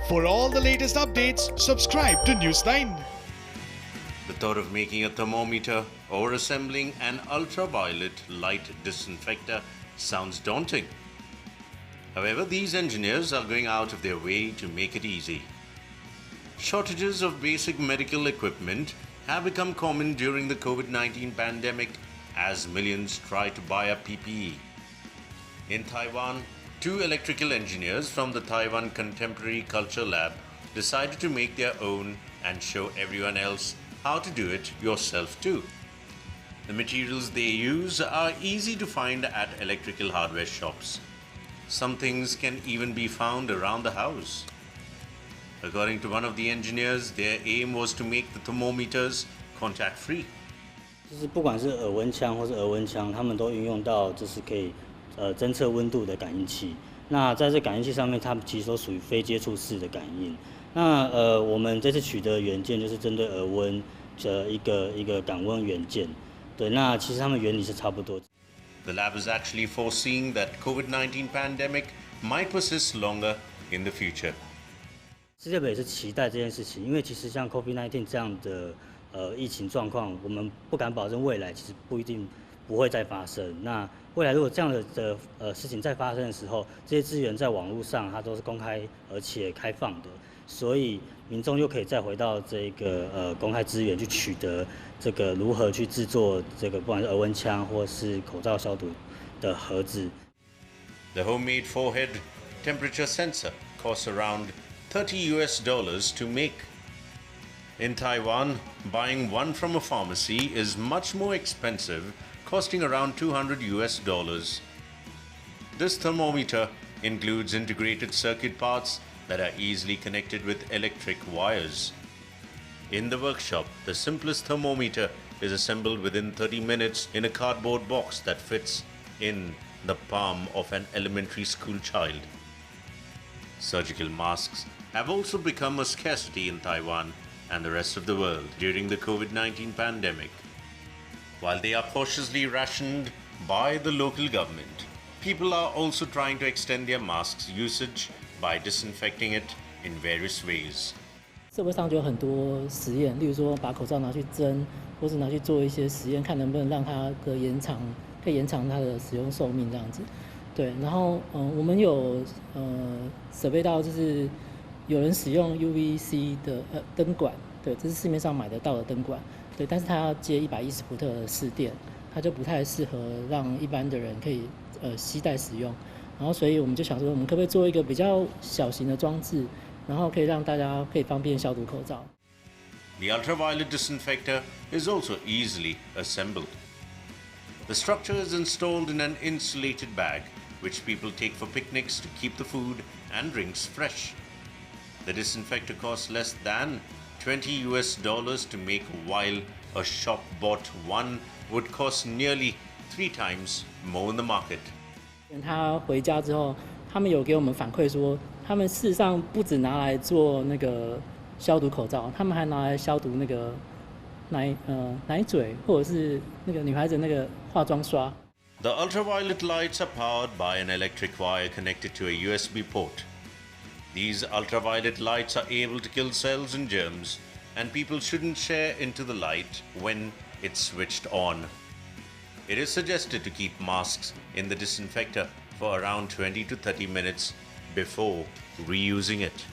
For all the latest updates, subscribe to News9. The thought of making a thermometer or assembling an ultraviolet light disinfector sounds daunting. However, these engineers are going out of their way to make it easy. Shortages of basic medical equipment have become common during the COVID-19 pandemic as millions try to buy up PPE. In Taiwan, two electrical engineers from the Taiwan Contemporary Culture Lab decided to make their own and show everyone else how to do it yourself too. The materials they use are easy to find at electrical hardware shops. Some things can even be found around the house. According to one of the engineers, their aim was to make the thermometers contact-free. 就是不管是耳温枪或是额温枪，他们都运用到就是可以侦测温度的感应器。那在这感应器上面，它们其实都属于非接触式的感应。那我们这次取得的元件就是针对耳温的一个感温元件。对，那其实它们原理是差不多。The lab is actually foreseeing that COVID-19 pandemic might persist longer in the future. 世界杯也是期待这件事情，因为其实像 COVID-19 这样的疫情状况，我们不敢保证未来其实不一定不会再发生。那未来如果这样的事情再发生的时候，这些资源在网络上它都是公开而且开放的，所以民众又可以再回到这个公开资源去取得这个如何去制作这个不管是额温枪或是口罩消毒的盒子。The homemade forehead temperature sensor costs around $30 to make. In Taiwan, buying one from a pharmacy is much more expensive, costing around $200. This thermometer includes integrated circuit parts that are easily connected with electric wires. In the workshop, the simplest thermometer is assembled within 30 minutes in a cardboard box that fits in the palm of an elementary school child. Surgical masks have also become a scarcity in Taiwan and the rest of the world during the COVID-19 pandemic. While they are cautiously rationed by the local government, people are also trying to extend their masks usage by disinfecting it in various ways. 社会上就有很多实验，例如说把口罩拿去蒸，或是拿去做一些实验，看能不能让它可以延长它的使用寿命这样子。对，然后我们有设备到就是有人使用 UVC 的灯管，对，这是市面上买得到的灯管，对，但是它要接110伏特的市电，它就不太适合让一般的人可以携带使用。然后所以我们就想说，我们可不可以做一个比较小型的装置，然后可以让大家可以方便消毒口罩。The ultraviolet disinfector is also easily assembled. The structure is installed in an insulated bag, which people take for picnics to keep the food and drinks fresh. The disinfector costs less than $20 to make, while a shop-bought one would cost nearly 3 times more in the market. 他回家之后，他们有给我们反馈说，他们事实上不只拿来做那个消毒口罩，他们还拿来消毒那个奶嘴，或者是那个女孩子那个化妆刷。The ultraviolet lights are powered by an electric wire connected to a USB port. These ultraviolet lights are able to kill cells and germs, and people shouldn't share into the light when it's switched on. It is suggested to keep masks in the disinfector for around 20 to 30 minutes before reusing it.